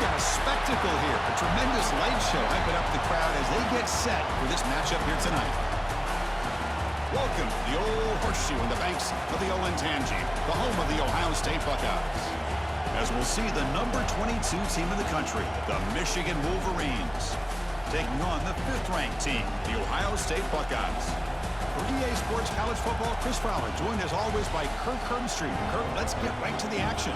got a spectacle here. A tremendous light show hyping up the crowd as they get set for this matchup here tonight. Welcome to the old horseshoe in the banks of the Olentangy, the home of the Ohio State Buckeyes. As we'll see the number 22 team in the country, the Michigan Wolverines, taking on the 5th-ranked team, the Ohio State Buckeyes. For EA Sports College Football, Chris Fowler, joined as always by Kirk Herbstreit. Kirk, let's get right to the action.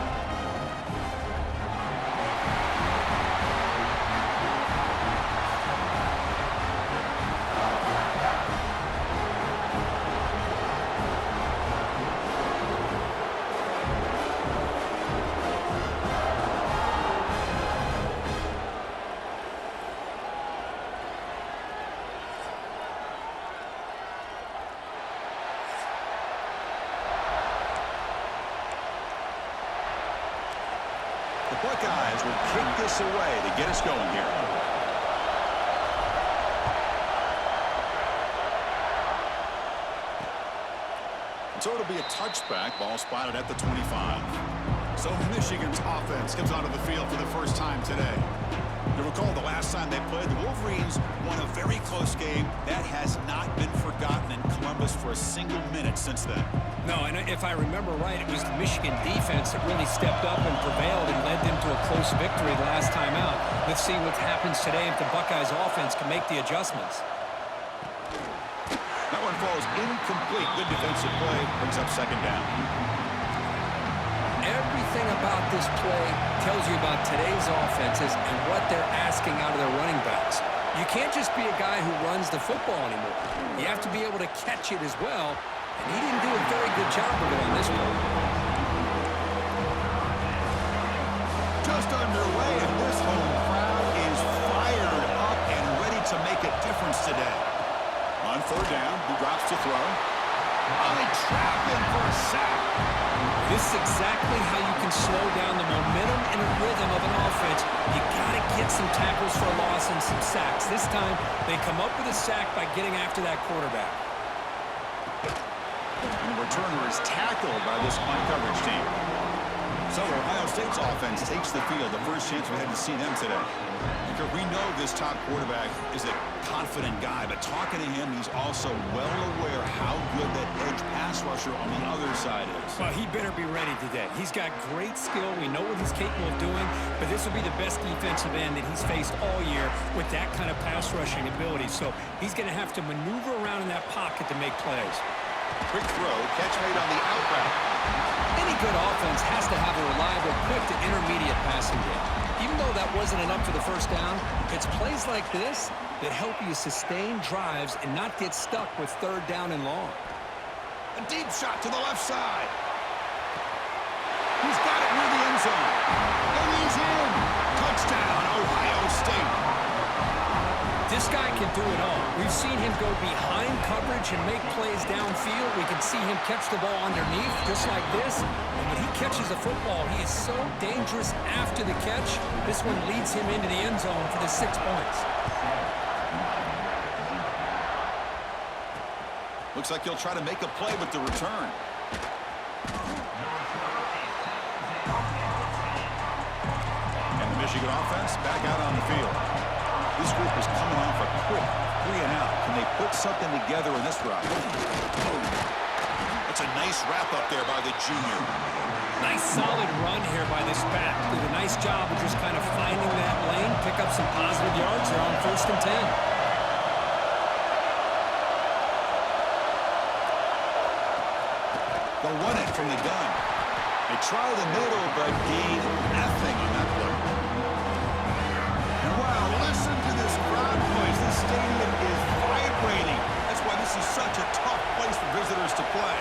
The Buckeyes will kick this away to get us going here. So it'll be a touchback, ball spotted at the 25. So Michigan's offense comes onto the field for the first time today. You'll recall the last time they played, the Wolverines won a very close game. That has not been forgotten in Columbus for a single minute since then. No, and if I remember right, it was the Michigan defense that really stepped up and prevailed and led them to a close victory the last time out. Let's see what happens today if the Buckeyes offense can make the adjustments. That one falls incomplete. Good defensive play. Brings up second down. Everything about this play tells you about today's offenses and what they're asking out of their running backs. You can't just be a guy who runs the football anymore. You have to be able to catch it as well, and he didn't do a very good job of it on this one. Just underway, and this home crowd is fired up and ready to make a difference today. On third down, he drops to throw. They trap him for a sack. This is exactly how you can slow down the momentum and a rhythm of an offense. You got to get some tackles for a loss and some sacks. This time, they come up with a sack by getting after that quarterback. And the returner is tackled by this punt coverage team. So Ohio State's offense takes the field. The first chance we had to see them today. Because we know this top quarterback is a confident guy, but talking to him, he's also well aware how good that edge pass rusher on the other side is. Well, he better be ready today. He's got great skill. We know what he's capable of doing, but this will be the best defensive end that he's faced all year with that kind of pass rushing ability. So he's going to have to maneuver around in that pocket to make plays. Quick throw, catch made on the out route. Any good offense has to have a reliable, quick to intermediate passing game. Even though that wasn't enough for the first down, it's plays like this that help you sustain drives and not get stuck with third down and long. A deep shot to the left side. He's got it near the end zone. And he's in. Touchdown, Ohio State. This guy can do it all. We've seen him go behind coverage and make plays downfield. We can see him catch the ball underneath, just like this. And when he catches a football, he is so dangerous after the catch. This one leads him into the end zone for the 6 points. Looks like he'll try to make a play with the return. And the Michigan offense back out on the field. This group is coming off a quick 3-and-out. Can they put something together in this drive? That's a nice wrap up there by the junior. Nice solid run here by this back. Did a nice job of just kind of finding that lane, pick up some positive yards there on 1st and 10. They'll run it from the gun. They try the middle, but gain nothing on that play. And wow, listen to this crowd noise. The stadium is vibrating. That's why this is such a tough place for visitors to play.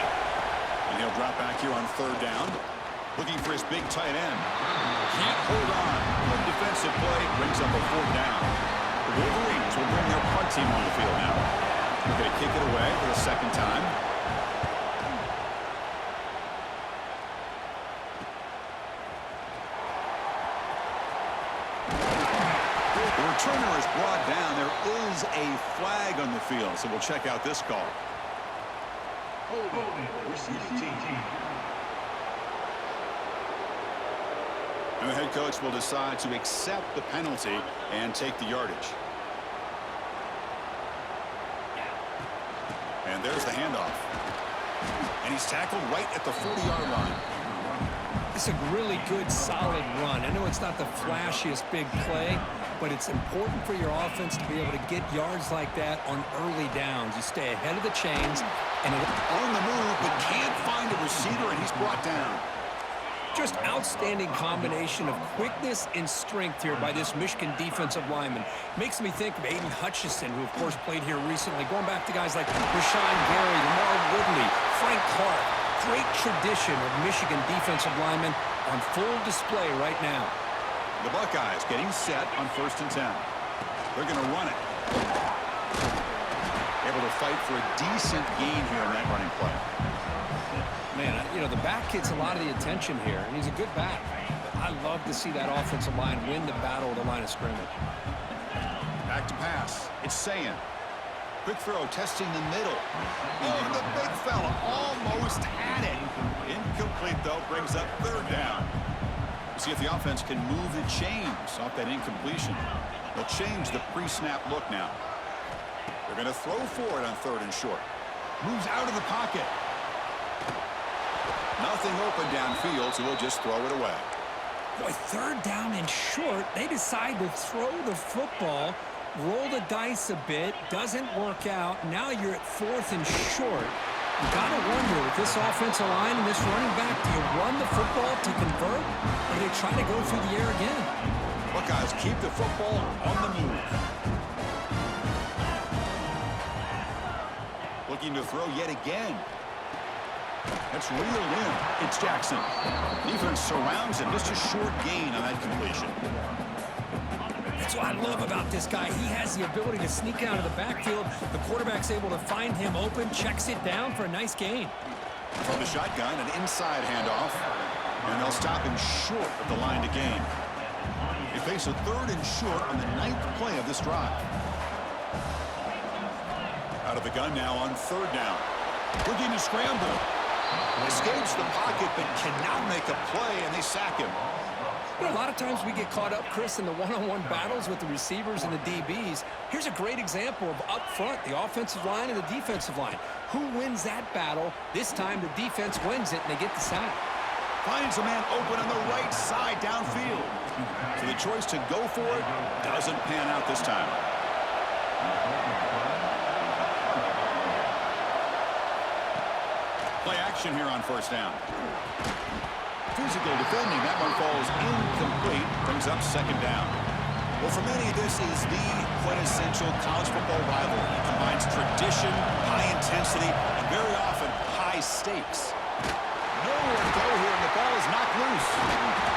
And he'll drop back here on third down, looking for his big tight end. Can't hold on. Good defensive play brings up a fourth down. The Wolverines will bring their punt team on the field now. They're going to kick it away for the second time. Returner is brought down. There is a flag on the field, so we'll check out this call. And the head coach will decide to accept the penalty and take the yardage. And there's the handoff. And he's tackled right at the 40-yard line. It's a really good, solid run. I know it's not the flashiest big play, but it's important for your offense to be able to get yards like that on early downs. You stay ahead of the chains. And on the move, but can't find a receiver, and he's brought down. Just outstanding combination of quickness and strength here by this Michigan defensive lineman. Makes me think of Aiden Hutchinson, who, of course, played here recently. Going back to guys like Rashawn Gary, Lamar Woodley, Frank Clark. Great tradition of Michigan defensive linemen on full display right now. The Buckeyes getting set on 1st and 10. They're going to run it. Able to fight for a decent gain here in that running play. Man, you know, the back gets a lot of the attention here, and he's a good back. But I love to see that offensive line win the battle of the line of scrimmage. Back to pass. It's Sayin. Quick throw, testing the middle. Oh, the big fella almost had it. Incomplete, though, brings up 3rd down. See if the offense can move the chains off that incompletion. They'll change the pre-snap look now. They're going to throw for it on 3rd and short. Moves out of the pocket. Nothing open downfield, so he'll just throw it away. Boy, 3rd down and short. They decide to throw the football, roll the dice a bit, doesn't work out. Now you're at 4th and short. You got to wonder, with this offensive line and this running back, do you run the football to convert, or do they try to go through the air again? Buckeyes keep the football on the move. Looking to throw yet again. That's reeled in. It's Jackson. Defense surrounds him. Just a short gain on that completion. That's what I love about this guy. He has the ability to sneak out of the backfield. The quarterback's able to find him open, checks it down for a nice gain. From the shotgun, an inside handoff. And they'll stop him short of the line to gain. They face a 3rd and short on the 9th play of this drive. Out of the gun now on 3rd down. Looking to scramble. Escapes the pocket, but cannot make a play, and they sack him. You know, a lot of times we get caught up, Chris, in the one-on-one battles with the receivers and the DBs. Here's a great example of up front, the offensive line and the defensive line. Who wins that battle? This time the defense wins it, and they get the sack. Finds a man open on the right side downfield. So the choice to go for it doesn't pan out this time. Play action here on 1st down. Physical defending. That one falls incomplete. Brings up 2nd down. Well, for many, this is the quintessential college football rivalry. It combines tradition, high intensity, and very often high stakes. Nowhere to go here, and the ball is knocked loose.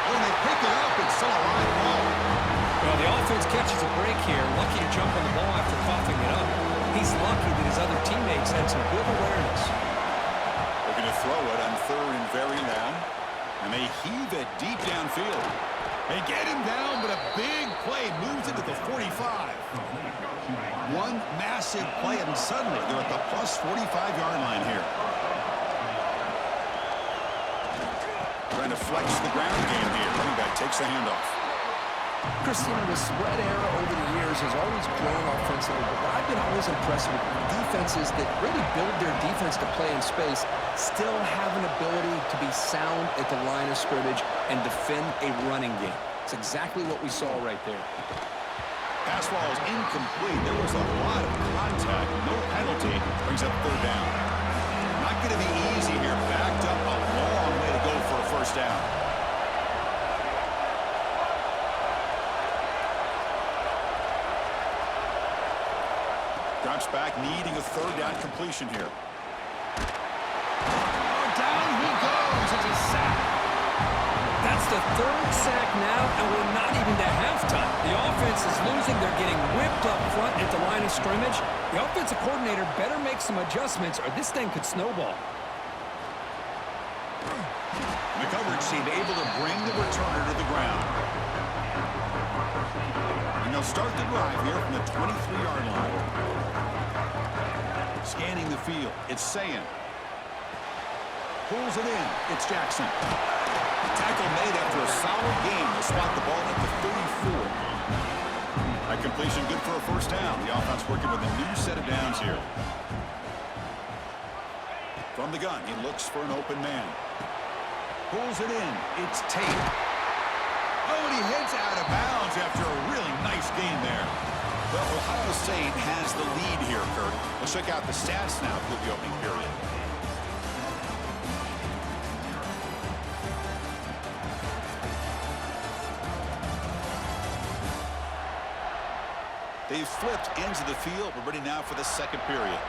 When they pick it up, it's still a live ball. Well, the offense catches a break here. Lucky to jump on the ball after coughing it up. He's lucky that his other teammates had some good awareness. They're going to throw it on 3rd and very long. And they heave it deep downfield. They get him down, but a big play moves into the 45. One massive play, and suddenly they're at the plus 45-yard line here. Trying to flex the ground game here. Running back takes the handoff. Christina, the spread era over the years has always grown offensively, but I've been always impressed with defenses that really build their defense to play in space, still have an ability to be sound at the line of scrimmage and defend a running game. It's exactly what we saw right there. Pass ball is incomplete. There was a lot of contact. No penalty. Brings up 3rd down. Not going to be easy here. Backed up a long way to go for a 1st down. Drops back, needing a 3rd down completion here. Oh, down he goes. It's a sack. That's the 3rd sack now, and we're not even to halftime. The offense is losing. They're getting whipped up front at the line of scrimmage. The offensive coordinator better make some adjustments, or this thing could snowball. The coverage team able to bring the returner to the ground. And they'll start the drive here from the 23-yard line. Scanning the field. It's Sayin. Pulls it in. It's Jackson. Tackle made after a solid game. They'll spot the ball at the 34. That completion good for a first down. The offense working with a new set of downs here. From the gun, he looks for an open man. Pulls it in. It's Tate. Oh, and he heads out of bounds after a really nice game there. Well, Ohio State has the lead here, Kurt. Let's check out the stats now for the opening period. They've flipped into the field. We're ready now for the second period.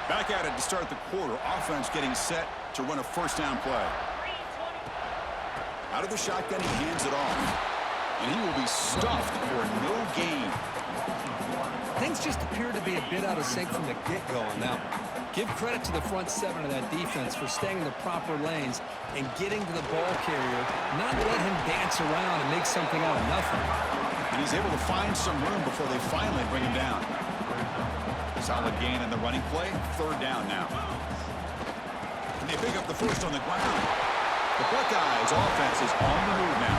Back at it to start the quarter. Offense getting set to run a first down play. Out of the shotgun, he hands it off. And he will be stuffed for no gain. Things just appear to be a bit out of sync from the get-go on that one. Give credit to the front seven of that defense for staying in the proper lanes and getting to the ball carrier, not let him dance around and make something out of nothing. And he's able to find some room before they finally bring him down. Solid gain in the running play. Third down now. And they pick up the first on the ground. The Buckeyes offense is on the move now.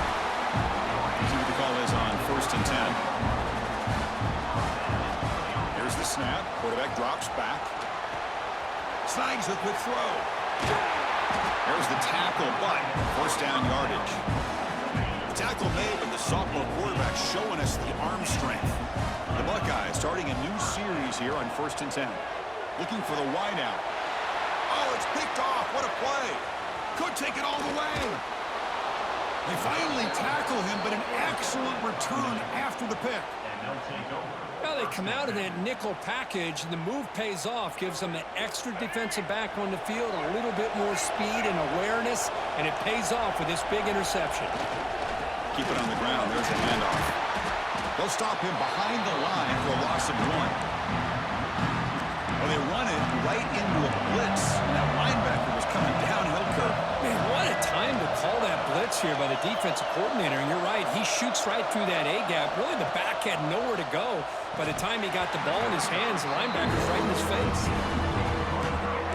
See what the call is on 1st and 10. Here's the snap. Quarterback drops back. Snags a quick throw. There's the tackle, but first down yardage. The tackle made, but the sophomore quarterback showing us the arm strength. The Buckeyes starting a new series here on 1st and 10. Looking for the wideout. Oh, it's picked off. What a play. Could take it all the way. They finally tackle him, but an excellent return after the pick. Well, they come out of that nickel package, and the move pays off, gives them an extra defensive back on the field, a little bit more speed and awareness, and it pays off with this big interception. Keep it on the ground. There's a handoff. They'll stop him behind the line for a loss of 1. Well, they run it right into a blitz. That linebacker was coming downhill, Kurt. Man, what a time to call that blitz here by the defensive coordinator. And you're right, he shoots right through that A-gap. Really, the back had nowhere to go. By the time he got the ball in his hands, the linebacker's right in his face.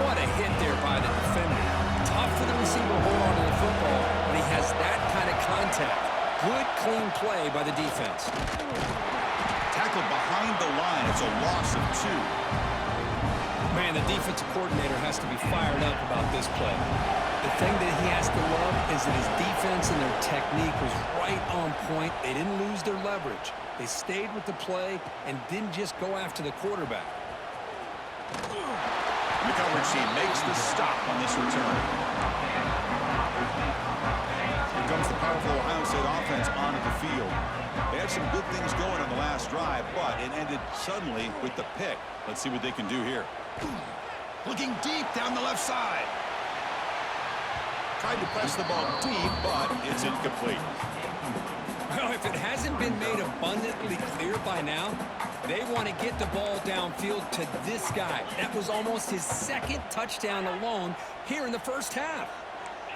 What a hit there by the defender. Tough for the receiver to hold on to the football, but he has that kind of contact. Good, clean play by the defense. Tackled behind the line. It's a loss of 2. Man, the defensive coordinator has to be fired up about this play. The thing that he has to love is that his defense and their technique was right on point. They didn't lose their leverage. They stayed with the play and didn't just go after the quarterback. The coverage team makes the stop on this return. Here comes the powerful Ohio State offense onto the field. They had some good things going on the last drive, but it ended suddenly with the pick. Let's see what they can do here. Looking deep down the left side. Tried to press the ball deep, but it's incomplete. Well, if it hasn't been made abundantly clear by now, they want to get the ball downfield to this guy. That was almost his second touchdown alone here in the first half.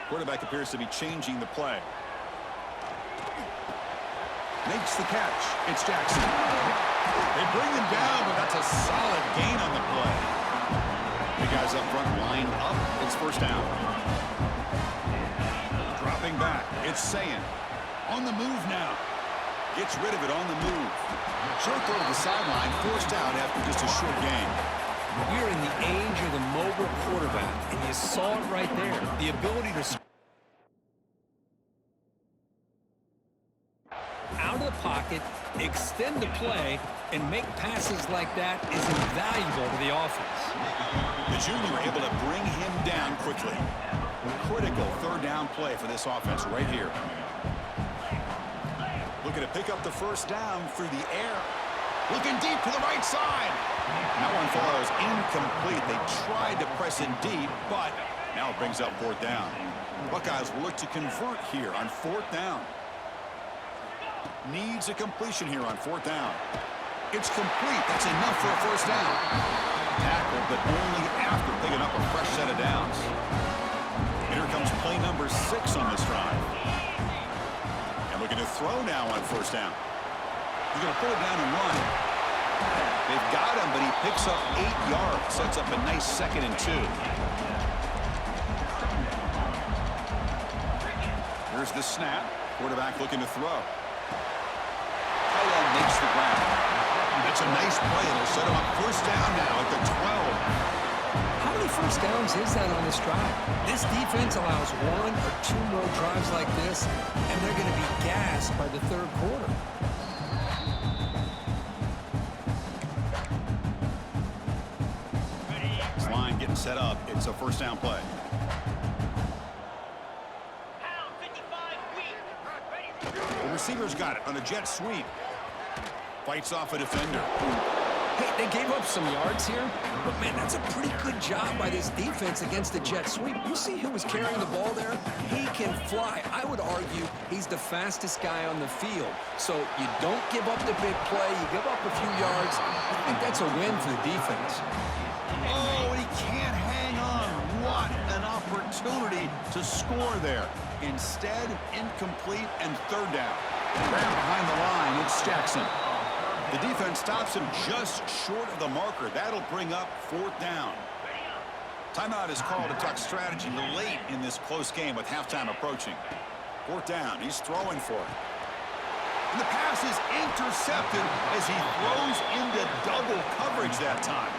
Quarterback appears to be changing the play. Makes the catch. It's Jackson. They bring him down, but that's a solid gain on the play. The guys up front lined up. It's first down. Dropping back. It's Sayin. On the move now. Gets rid of it on the move. Short throw to the sideline. Forced out after just a short gain. We're in the age of the mobile quarterback, and you saw it right there. The ability to out of the pocket, extend the play, and make passes like that is invaluable to the offense. The junior able to bring him down quickly. Critical third down play for this offense right here. Looking to pick up the first down through the air. Looking deep to the right side. That one follows incomplete. They tried to press in deep, but now it brings up fourth down. Buckeyes will look to convert here on fourth down. Needs a completion here on fourth down. It's complete. That's enough for a first down. Tackled, but only after picking up a fresh set of downs. Here comes play number 6 on this drive. And looking to throw now on first down. He's going to pull it down and run. They've got him, but he picks up 8 yards. Sets up a nice 2nd and 2. Here's the snap. Quarterback looking to throw. Tight end makes the grab. That's a nice play. It'll set him up first down now at the 12. How many first downs is that on this drive? This defense allows 1 or 2 more drives like this, and they're going to be gassed by the third quarter. This line getting set up. It's a first down play. The receiver's got it on a jet sweep. Fights off a defender. Hey, they gave up some yards here, but man, that's a pretty good job by this defense against the jet sweep. You see who was carrying the ball there? He can fly. I would argue he's the fastest guy on the field. So you don't give up the big play. You give up a few yards. I think that's a win for the defense. Oh, and he can't hang on. What an opportunity to score there. Instead, incomplete and third down. Right behind the line, it's Jackson. The defense stops him just short of the marker. That'll bring up fourth down. Timeout is called to talk strategy late in this close game with halftime approaching. Fourth down. He's throwing for it. And the pass is intercepted as he throws into double coverage that time.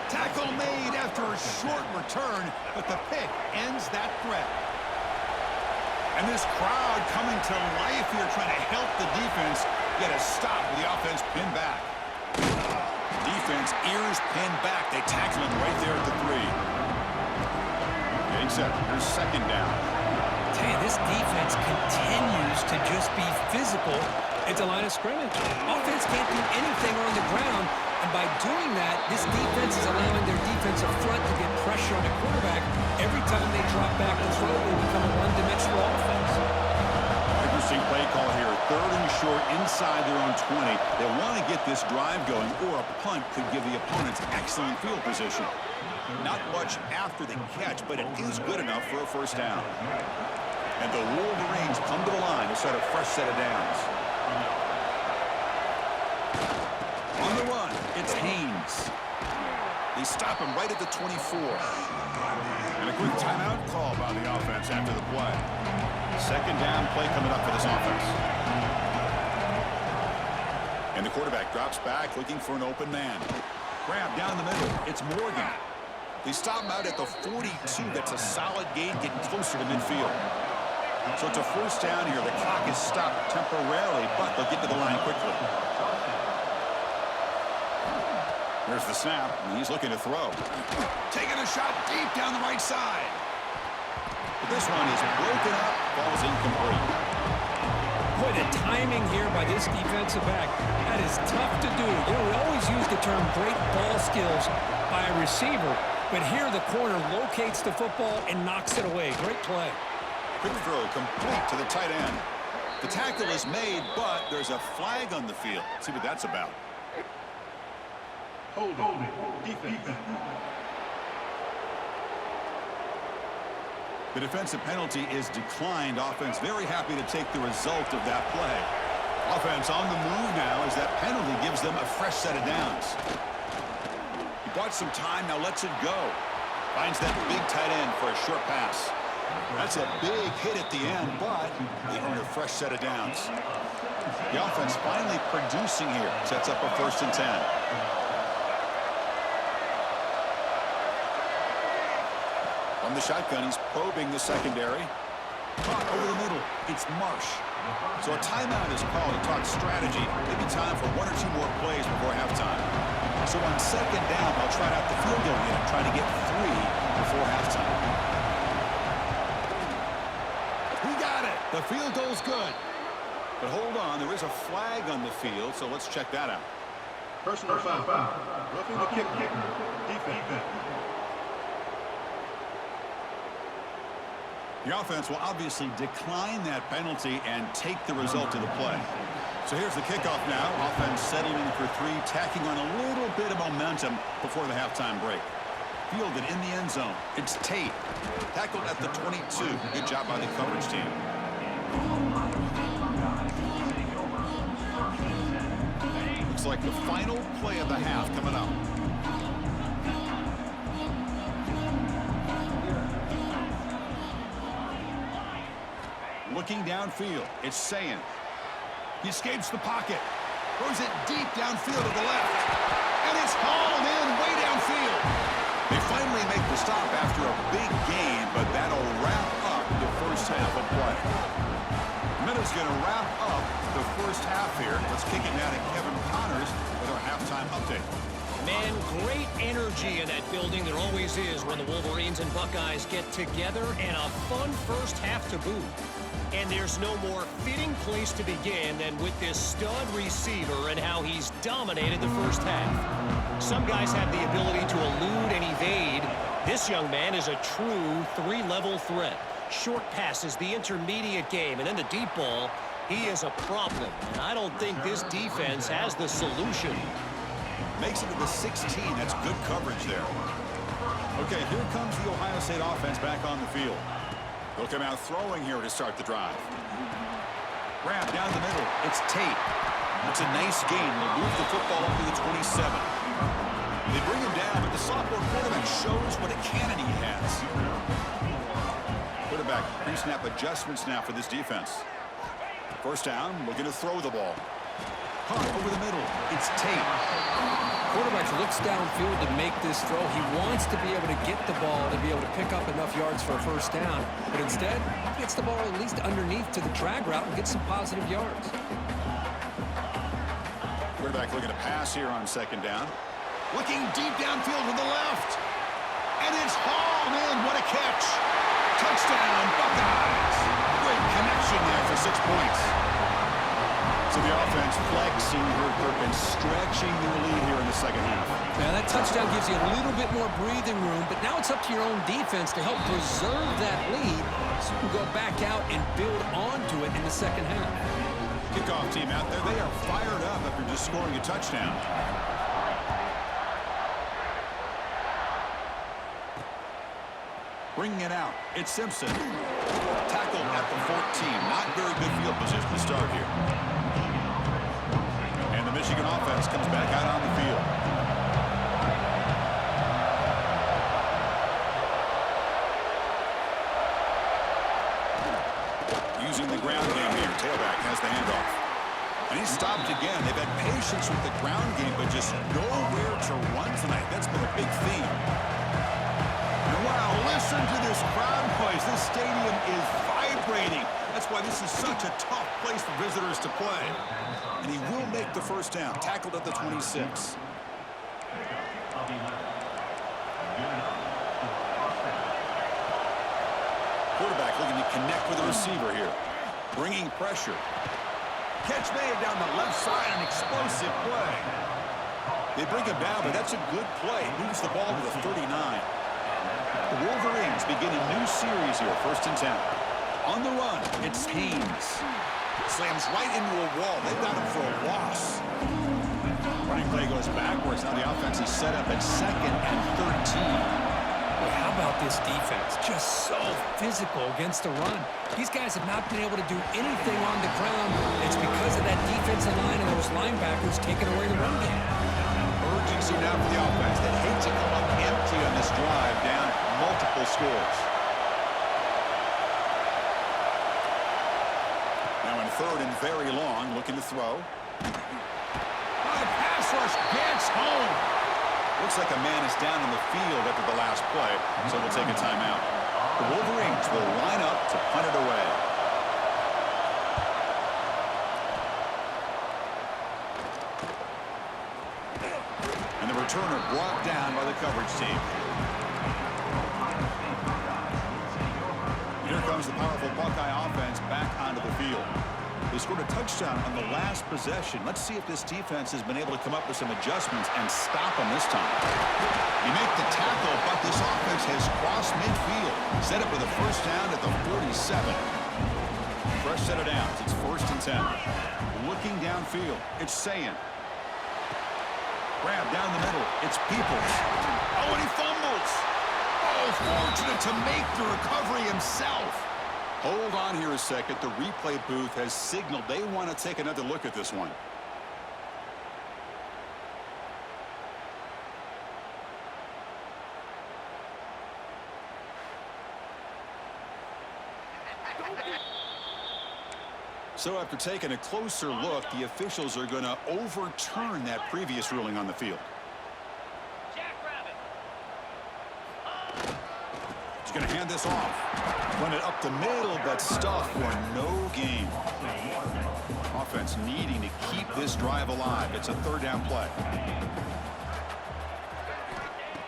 Tackle made after a short return, but the pick ends that threat. And this crowd coming to life here trying to help the defense get a stop with the offense pinned back. Defense ears pinned back. They tackle him right there at the 3. Getting set. Here's second down. Hey, this defense continues to just be physical at the line of scrimmage. Offense can't do anything on the ground, and by doing that, this defense is allowing their defensive front to get pressure on the quarterback. Every time they drop back and throw, they become a one-dimensional offense. Interesting play call here. Third and short inside their own 20. They want to get this drive going, or a punt could give the opponents excellent field position. Not much after the catch, but it is good enough for a first down. And the Wolverines come to the line to start a fresh set of downs. On the run, it's Haynes. They stop him right at the 24. And a quick timeout call by the offense after the play. Second down play coming up for this offense. And the quarterback drops back looking for an open man. Grab down the middle. It's Morgan. They stop him out at the 42. That's a solid gain getting closer to midfield. So it's a first down here. The clock is stopped temporarily, but they'll get to the line quickly. There's the snap, and he's looking to throw. Taking a shot deep down the right side. But this one is broken up, falls incomplete. Boy, the timing here by this defensive back, that is tough to do. You know, we always use the term great ball skills by a receiver, but here the corner locates the football and knocks it away. Great play. Quick throw complete to the tight end. The tackle is made, but there's a flag on the field. Let's see what that's about. Hold defense. The defensive penalty is declined. Offense very happy to take the result of that play. Offense on the move now as that penalty gives them a fresh set of downs. He bought some time, now lets it go. Finds that big tight end for a short pass. That's a big hit at the end, but they earn a fresh set of downs. The offense finally producing here. Sets up a 1st and 10. From the shotgun, he's probing the secondary. Caught over the middle. It's Marsh. So a timeout is called to talk strategy. Maybe time for 1 or 2 more plays before halftime. So on second down, they'll try out the field goal unit, trying to get 3 before halftime. He got it. The field goal's good. But hold on, there is a flag on the field, so let's check that out. Personal foul. Roughing the kick. Defense. The offense will obviously decline that penalty and take the result of the play. So here's the kickoff now. Offense settling in for 3, tacking on a little bit of momentum before the halftime break. Fielded in the end zone. It's Tate. Tackled at the 22. Good job by the coverage team. Looks like the final play of the half coming up. Looking downfield, it's Sayin. He escapes the pocket. Throws it deep downfield to the left. And it's hauled in way downfield. They finally make the stop after a big gain, but that'll wrap up the first half of play. Minutes going to wrap up the first half here. Let's kick it now to Kevin Connors with our halftime update. Man, great energy in that building. There always is when the Wolverines and Buckeyes get together, and a fun first half to boot. And there's no more fitting place to begin than with this stud receiver and how he's dominated the first half. Some guys have the ability to elude and evade. This young man is a true three-level threat. Short passes, the intermediate game, and then the deep ball. He is a problem, and I don't think this defense has the solution. Makes it to the 16. That's good coverage there. Okay, here comes the Ohio State offense back on the field. They'll come out throwing here to start the drive. Grab down the middle. It's Tate. It's a nice gain. They'll move the football up to the 27. They bring him down, but the sophomore quarterback shows what a cannon he has. Quarterback pre-snap adjustments now for this defense. First down, looking to throw the ball. Hunt over the middle. It's Tate. Quarterback looks downfield to make this throw. He wants to be able to get the ball to be able to pick up enough yards for a first down. But instead, he gets the ball at least underneath to the drag route and gets some positive yards. Quarterback looking to pass here on second down. Looking deep downfield to the left. And it's hauled in. What a catch. Touchdown, Buckeyes. Great connection there for 6 points. So the offense flexing and stretching their lead here in the second half. Now that touchdown gives you a little bit more breathing room, but now it's up to your own defense to help preserve that lead so you can go back out and build onto it in the second half. Kickoff team out there. They are fired up after just scoring a touchdown. Bringing it out. It's Simpson. Tackled at the 14. Not very good field position to start here. And the Michigan offense comes back out on the field. Using the ground game here. Tailback has the handoff. And he's stopped again. They've had patience with the ground game, but just nowhere to run tonight. That's been a big theme. And wow, listen to this crowd noise. This stadium is vibrating. That's why this is such a tough place for visitors to play. And he will make the first down. Tackled at the 26. Quarterback looking to connect with the receiver here. Bringing pressure. Catch made down the left side. An explosive play. They bring him down, but that's a good play. Moves the ball to the 39. The Wolverines begin a new series here. 1st and 10. On the run, it's Haynes. Slams right into a wall. They've got him for a loss. Running play goes backwards. Now the offense is set up at 2nd and 13. Boy, how about this defense? Just so physical against the run. These guys have not been able to do anything on the ground. It's because of that defensive line and those linebackers taking away the run game. Urgency now for the offense that hates to come up empty on this drive, down multiple scores. Now in 3rd and very long, looking to throw. Pass rush gets home. Looks like a man is down on the field after the last play, so we'll take a timeout. The Wolverines will line up to punt it away. And the returner brought down by the coverage team. Here comes the powerful Buckeye offense back onto the field. They scored a touchdown on the last possession. Let's see if this defense has been able to come up with some adjustments and stop them this time. You make the tackle, but this offense has crossed midfield. Set up with a first down at the 47. Fresh set of downs. It's 1st and 10. Looking downfield. It's Sayin. Grab down the middle. It's Peoples. Oh, and he fumbles. Oh, fortunate to make the recovery himself. Hold on here a second. The replay booth has signaled they want to take another look at this one. So after taking a closer look, the officials are going to overturn that previous ruling on the field. He's going to hand this off. Run it up the middle, but stuff for no gain. Offense needing to keep this drive alive. It's a third down play.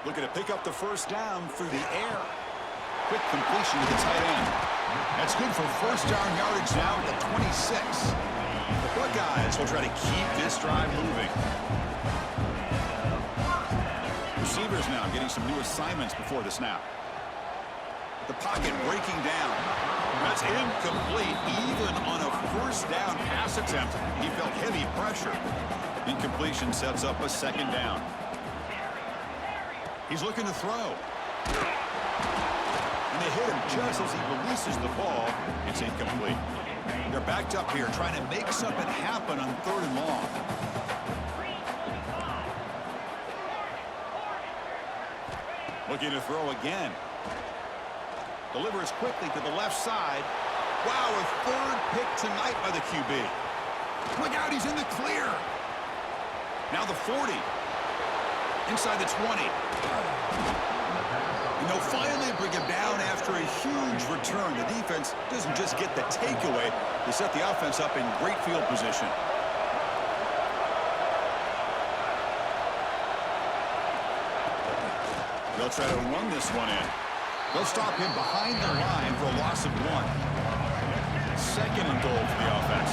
Looking to pick up the first down through the air. Quick completion to the tight end. That's good for first down yardage now at the 26. The Buckeyes will try to keep this drive moving. Receivers now getting some new assignments before the snap. The pocket breaking down. That's incomplete. Even on a first down pass attempt, he felt heavy pressure. Incompletion sets up a second down. He's looking to throw. And they hit him just as he releases the ball. It's incomplete. They're backed up here trying to make something happen on third and long. Looking to throw again. Delivers quickly to the left side. Wow, a third pick tonight by the QB. Look out, he's in the clear. Now the 40. Inside the 20. And they'll finally bring him down after a huge return. The defense doesn't just get the takeaway. They set the offense up in great field position. They'll try to run this one in. They'll stop him behind the line for a loss of 1. Second and goal for the offense.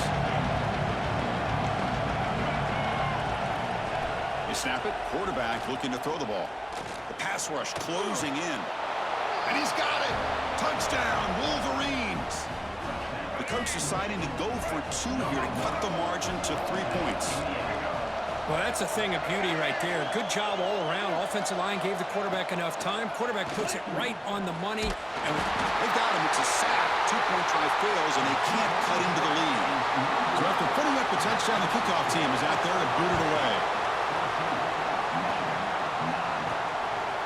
They snap it. Quarterback looking to throw the ball. The pass rush closing in. And he's got it. Touchdown, Wolverines. The coach deciding to go for 2 here to cut the margin to 3 points. Well, that's a thing of beauty right there. Good job all around. Offensive line gave the quarterback enough time. Quarterback puts it right on the money. And they've got him. It's a sack. 2-point try fails, and they can't cut into the lead. So after putting up the touchdown, the kickoff team is out there to boot it away.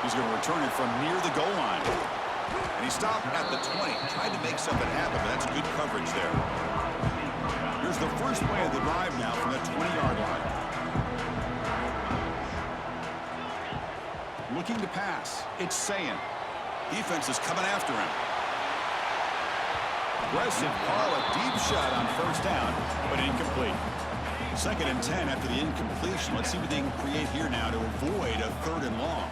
He's going to return it from near the goal line. And he stopped at the 20. Tried to make something happen, but that's good coverage there. Here's the first play of the drive now from the 20-yard line. Looking to pass. It's Sayin. Defense is coming after him. Aggressive call, a deep shot on first down, but incomplete. Second and 10 after the incompletion. Let's see what they can create here now to avoid a third and long.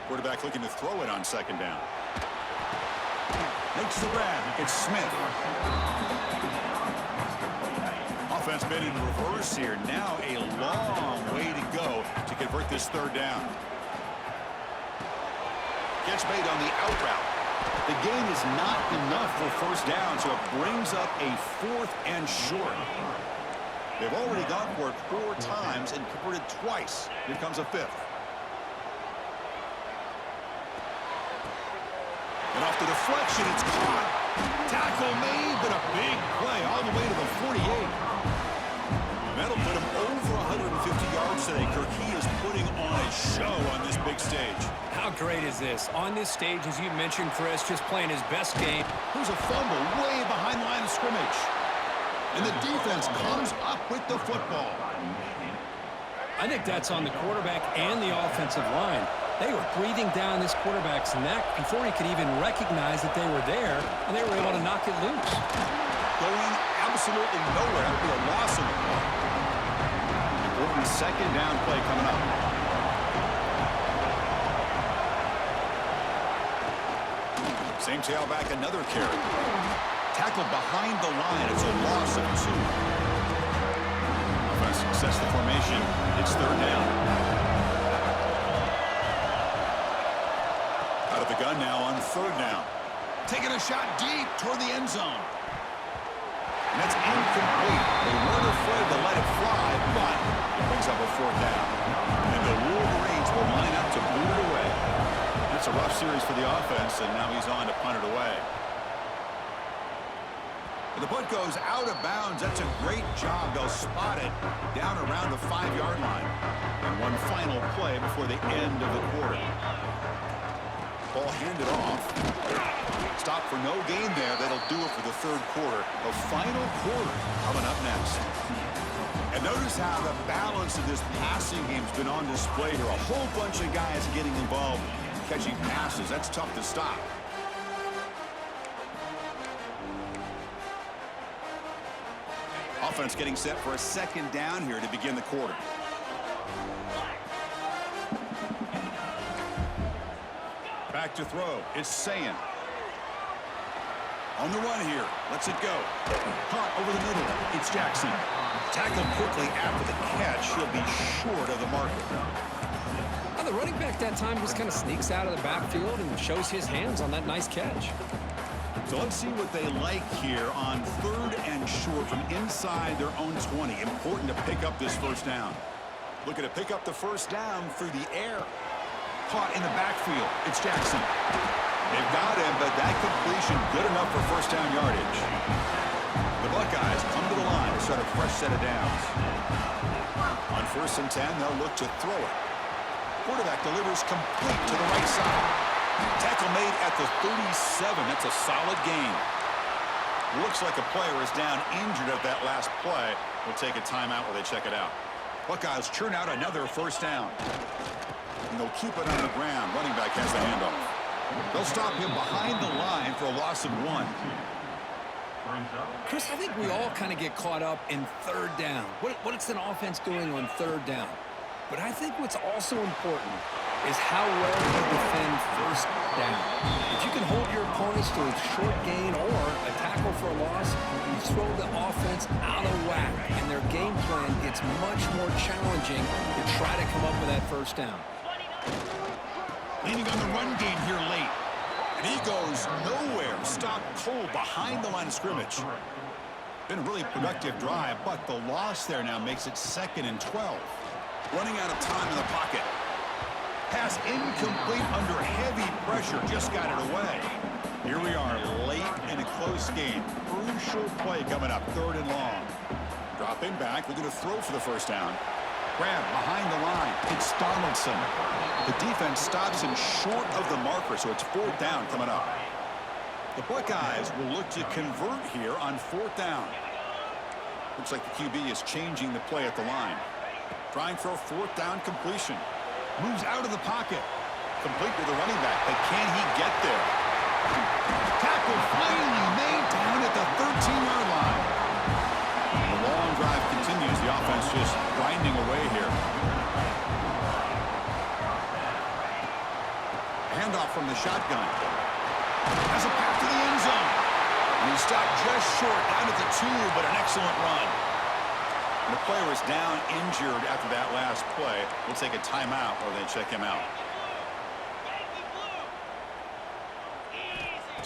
Quarterback looking to throw it on second down. Makes the grab. It's Smith. Offense been in reverse here. Now a long way to go to convert this third down. Gets made on the out route. The gain is not enough for first down, so it brings up a 4th and short. They've already gone for it 4 times and converted twice. Here comes a 5th. And off the deflection, it's caught. Tackle made, but a big play all the way to the 48. And that'll put him over 150 yards today. Kirk, he is putting on a show on this big stage. how great is this? On this stage, as you mentioned, Chris, just playing his best game. There's a fumble way behind the line of scrimmage. And the defense comes up with the football. I think that's on the quarterback and the offensive line. They were breathing down this quarterback's neck before he could even recognize that they were there, and they were able to knock it loose. Going absolutely nowhere. That would be a loss of the play. Important second down play coming up. Same tailback, another carry. Tackled behind the line. It's a loss of 2. Offense sets the formation. It's third down. Out of the gun now on third down. Taking a shot deep toward the end zone. And that's incomplete. They weren't afraid to let it fly, but it brings up a fourth down. And the Wolverines will line up to boot it away. That's a rough series for the offense, and now he's on to punt it away. And the punt goes out of bounds. That's a great job. They'll spot it down around the 5-yard line. And one final play before the end of the quarter. Ball handed off. Stop for no gain there. That'll do it for the third quarter. The final quarter coming up next. And notice how the balance of this passing game's been on display here. A whole bunch of guys getting involved, catching passes. That's tough to stop. Offense getting set for a second down here to begin the quarter. Back to throw. It's Sayin. On the run here. Lets it go. Hunt over the middle. It's Jackson. Tackled quickly after the catch. He'll be short of the marker. Now, the running back that time just kind of sneaks out of the backfield and shows his hands on that nice catch. So let's see what they like here on 3rd and short from inside their own 20. Important to pick up this first down. Looking to pick up the first down through the air. Caught in the backfield. It's Jackson. They've got him, but that completion good enough for first down yardage. The Buckeyes come to the line to start a fresh set of downs. On 1st and 10, they'll look to throw it. Quarterback delivers complete to the right side. Tackle made at the 37. That's a solid gain. Looks like a player is down injured at that last play. We'll take a timeout while they check it out. Buckeyes churn out another first down. And they'll keep it on the ground. Running back has the handoff. They'll stop him behind the line for a loss of 1. Chris, I think we all kind of get caught up in 3rd down. What is an offense doing on 3rd down? But I think what's also important is how well you defend 1st down. If you can hold your opponents to a short gain or a tackle for a loss, you throw the offense out of whack, and their game plan gets much more challenging to try to come up with that first down. Leaning on the run game here late. And he goes nowhere. Stop cold behind the line of scrimmage. Been a really productive drive, but the loss there now makes it 2nd and 12. Running out of time in the pocket. Pass incomplete under heavy pressure. Just got it away. Here we are late in a close game. Crucial play coming up. 3rd and long. Dropping back. We're going to throw for the first down. Grab behind the line. It's Donaldson. The defense stops him short of the marker, so it's 4th down coming up. The Buckeyes will look to convert here on 4th down. Looks like the QB is changing the play at the line. Trying for a 4th down completion. Moves out of the pocket. Complete with the running back, but can he get there? Tackle finally made down at the 13-yard line. The long drive continues. The offense just grinding away here. Handoff from the shotgun. Has a path to the end zone. And he stopped just short down at the 2, but an excellent run. And the player is down injured after that last play. We'll take a timeout while they check him out.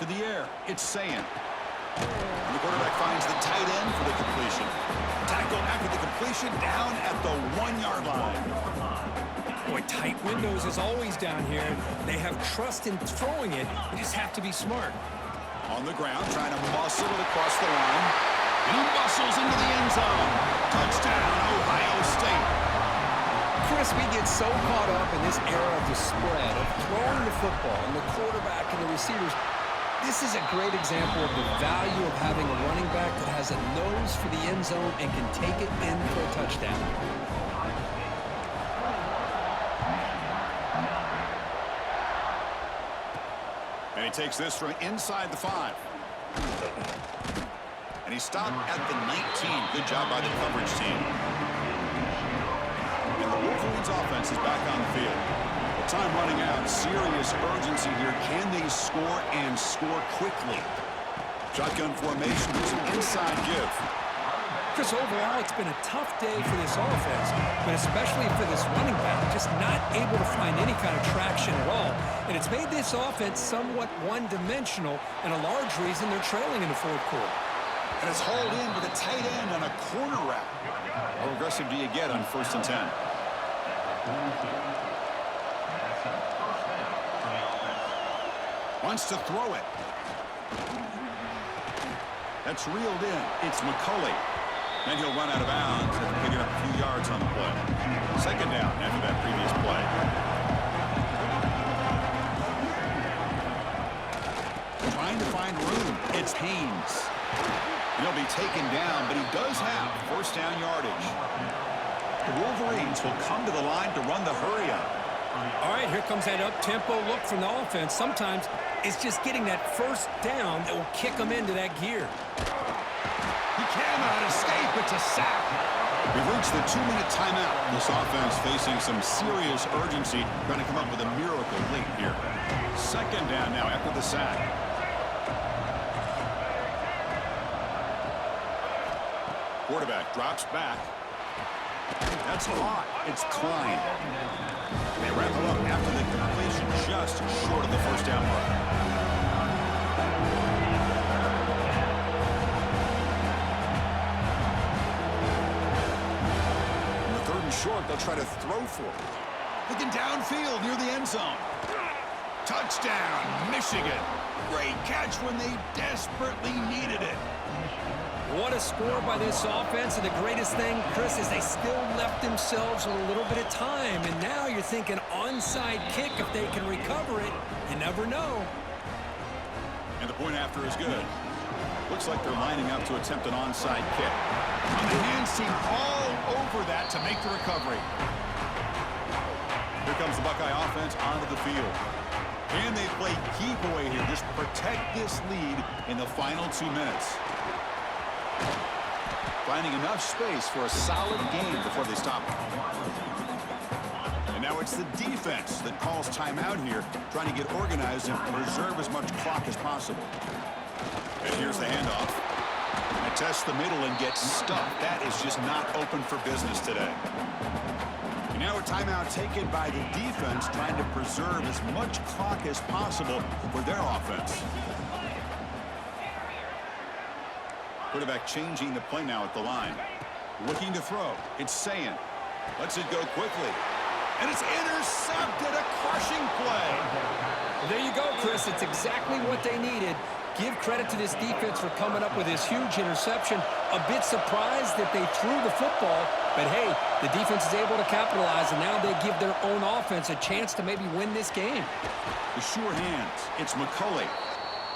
To the air, it's Sayin. And the quarterback finds the tight end for the completion. Tackle after the completion down at the 1-yard line. Boy, tight windows is always down here. They have trust in throwing it. They just have to be smart. On the ground, trying to muscle it across the line. And he muscles into the end zone. Touchdown, Ohio State. Chris, we get so caught up in this era of the spread, of throwing the football, and the quarterback and the receivers. This is a great example of the value of having a running back that has a nose for the end zone and can take it in for a touchdown. And he takes this from inside the 5. And he stopped at the 19. Good job by the coverage team. And the Wolverines offense is back on the field. The time running out. Serious urgency here. Can they score and score quickly? Shotgun formation. There's an inside give. Chris, overall, it's been a tough day for this offense, but especially for this running back, just not able to find any kind of traction at all. And it's made this offense somewhat one-dimensional, and a large reason they're trailing in the 4th quarter. And it's hauled in with a tight end on a corner route. How aggressive do you get on 1st and 10? Wants to throw it. That's reeled in. It's McCulley. And he'll run out of bounds after picking up a few yards on the play. 2nd down after that previous play. trying to find room. It's Haynes. He'll be taken down, but he does have first down yardage. The Wolverines will come to the line to run the hurry up. All right, here comes that up-tempo look from the offense. Sometimes it's just getting that first down that will kick them into that gear. He cannot escape. It's a sack. We've reached the 2-minute timeout. This offense facing some serious urgency, trying to come up with a miracle late here. Second down now after the sack. Quarterback drops back. That's hot. It's Klein. They wrap him up after the completion, just short of the first down mark. On the 3rd and short, they'll try to throw for it. Looking downfield near the end zone. Touchdown, Michigan. Great catch when they desperately needed it. What a score by this offense, and the greatest thing, Chris, is they still left themselves with a little bit of time, and now you're thinking onside kick if they can recover it. You never know. And the point after is good. Looks like they're lining up to attempt an onside kick. And the hands seem all over that to make the recovery. Here comes the Buckeye offense onto the field. Can they play keep away here? Just protect this lead in the final 2 minutes. Finding enough space for a solid game before they stop it. And now it's the defense that calls timeout here, trying to get organized and preserve as much clock as possible. And here's the handoff. I test the middle and get stuck. That is just not open for business today. And now a timeout taken by the defense, trying to preserve as much clock as possible for their offense. Quarterback changing the play now at the line. Looking to throw. It's Sayin. Lets it go quickly. And it's intercepted. A crushing play. Well, there you go, Chris. It's exactly what they needed. Give credit to this defense for coming up with this huge interception. A bit surprised that they threw the football, but hey, the defense is able to capitalize, and now they give their own offense a chance to maybe win this game. The sure hands. It's McCulley.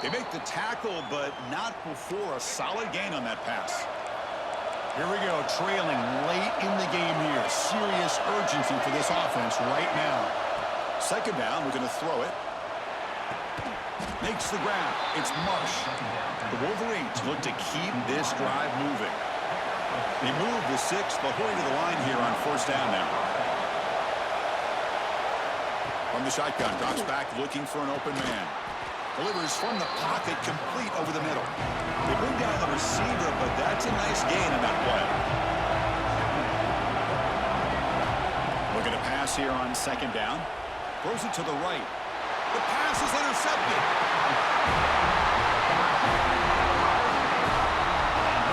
They make the tackle, but not before a solid gain on that pass. Here we go, trailing late in the game here. Serious urgency for this offense right now. Second down, we're going to throw it. Makes the grab. It's Marsh. The Wolverines look to keep this drive moving. They move the 6th, but hurry to the line here on first down now. From the shotgun, drops back looking for an open man. Delivers from the pocket, complete over the middle. They bring down the receiver, but that's a nice gain on that play. Looking to pass here on second down. Throws it to the right. The pass is intercepted.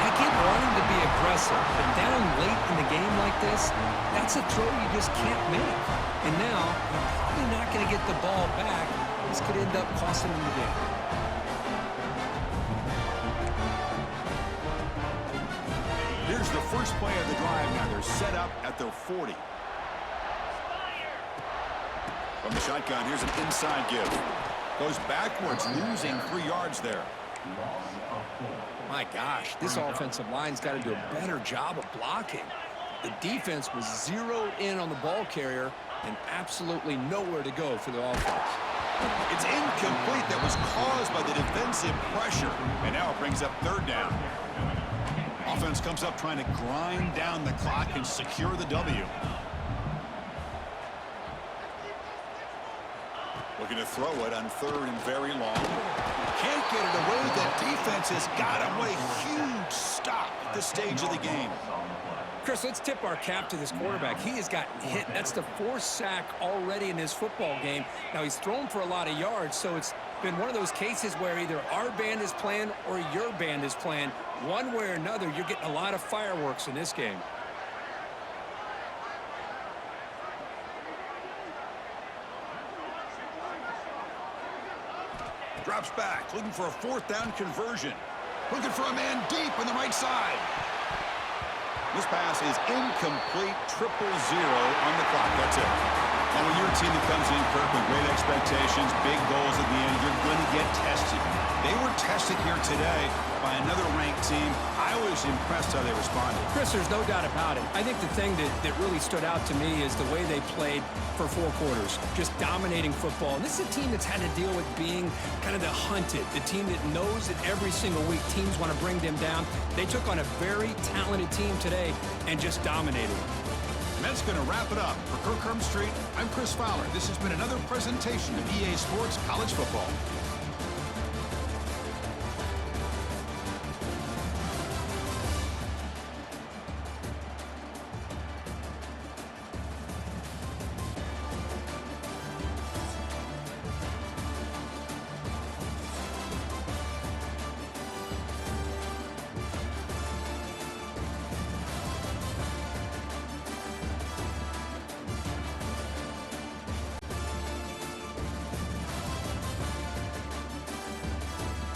They keep wanting to be aggressive, but down late in the game like this, that's a throw you just can't make. And now, you're probably not going to get the ball back. This could end up costing them the game. Here's the first play of the drive now. They're set up at their 40. From the shotgun, here's an inside give. Goes backwards, losing 3 yards there. My gosh, this offensive line's got to do a better job of blocking. The defense was zeroed in on the ball carrier and absolutely nowhere to go for the offense. It's incomplete. That was caused by the defensive pressure. And now it brings up third down. Offense comes up trying to grind down the clock and secure the W. Looking to throw it on third and very long. Can't get it away. The defense has got him. What a huge stop at this stage of the game. Chris, let's tip our cap to this quarterback. He has gotten hit. That's the 4th sack already in this football game. Now, he's thrown for a lot of yards, so it's been one of those cases where either our band is playing or your band is playing. One way or another, you're getting a lot of fireworks in this game. Drops back, looking for a 4th down conversion. Looking for a man deep on the right side. This pass is incomplete, 0-0 on the clock. That's it. And when you're a team that comes in, Kirk, with great expectations, big goals at the end, you're going to get tested. They were tested here today by another ranked team. I was impressed how they responded. Chris, there's no doubt about it. I think the thing that really stood out to me is the way they played for 4 quarters, just dominating football. And this is a team that's had to deal with being kind of the hunted, the team that knows that every single week teams want to bring them down. They took on a very talented team today and just dominated. And that's going to wrap it up. For Kirk Street, I'm Chris Fowler. This has been another presentation of EA Sports College Football.